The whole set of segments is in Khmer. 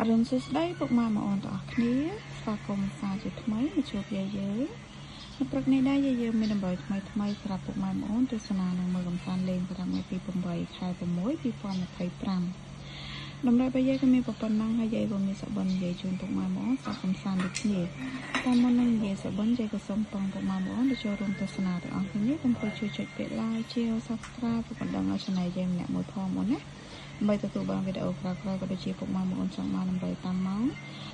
អរុនសួស្តីពុកម៉ែបងប្អូនទាំងអស់គ្នាស្វាគមន៍សាជាថ្មីមកជួបយាយយើងនៅព្រឹកនេះដែរយាយយើងមានដំណើរថ្មីសម្រាប់ពុកម៉ែបងប្អូនទស្សនានឹងមើលកំសាន្តលេងប្រចាំថ្ងៃទី8ខែ6 2025ដំណើររបស់យាយក៏មានប៉ុណ្ណឹងហើយយាយក៏មានសបិននិយាយជូនពុកម៉ែបងប្អូនសាកំសាន្តដូចគ្នាតែមុននឹងនិយាយសបិនយាយក៏សូមពងពុកម៉ែបងប្អូនចូលរួមទស្សនាទាំងអស់គ្នាកុំភ្លេចជួយចុចពាក្យ like share subscribe ពុកបណ្ដឹងឲ្យ channel យាយម្នាក់មួយផងបងណាដើម្បីទទួលបានវីដេអូក្រោយៗក៏ដូចជាពុកម៉ែបងប្អូនចង់បានដំណើរតាមម៉ោង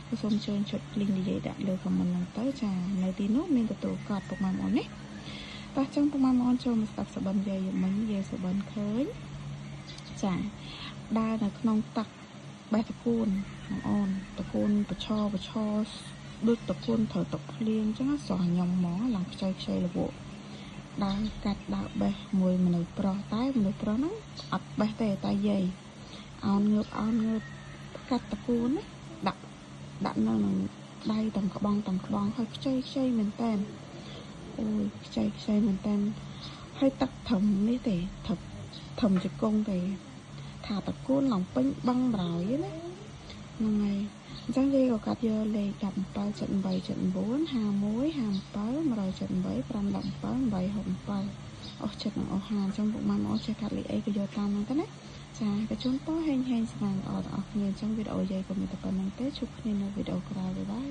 ក៏សូមចុច link និយាយដាក់លើ comment ហ្នឹងទៅចានៅទីនោះមានទទួលកត់ពុកម៉ែបងប្អូនណាតោះចឹងពុកម៉ែបងប្អូនចូលមកស្ដាប់សបិនយាយមិញយាយសបិនឃើញចាដើរនៅក្នុងទឹកបេះតកូនបងអូនតកូនបឆដូចតកូនត្រូវទឹកភ្លៀងអញ្ចឹងស្រស់ញ៉ាំហ្មងឡើងខ្ចីលវក់ដើរកាត់ដើរបេះមួយមនុស្សប្រុសតែមនុស្សប្រុសហ្នឹងអត់បេះទេតែយាយអោនងើបកាត់តកូនណាដាក់នៅនឹងដៃតំក្បងហើយខ្ចីមែនតើអូយខ្ចីមែនតើហើយទឹកធំនេះទេធំជង្គង់ទេថាតកូនឡើងពេញបឹងបរោយណាហ្នឹងហើយអញ្ចឹងយាយក៏កាត់យកលេខ17 78 79 51 57 178 517 867អស់ចិត្តនឹងអស់ហាអញ្ចឹងពុកម៉ែមកចេះកាត់លេខអីក៏យកតាមហ្នឹងទៅណាចាក៏ជូនពរហេងស្មានល្អដល់អស់គ្នាអញ្ចឹងវីដេអូយាយក៏មានតែប៉ុណ្្នឹងទេជួបគ្នានៅវីដេអូក្រោយបាយ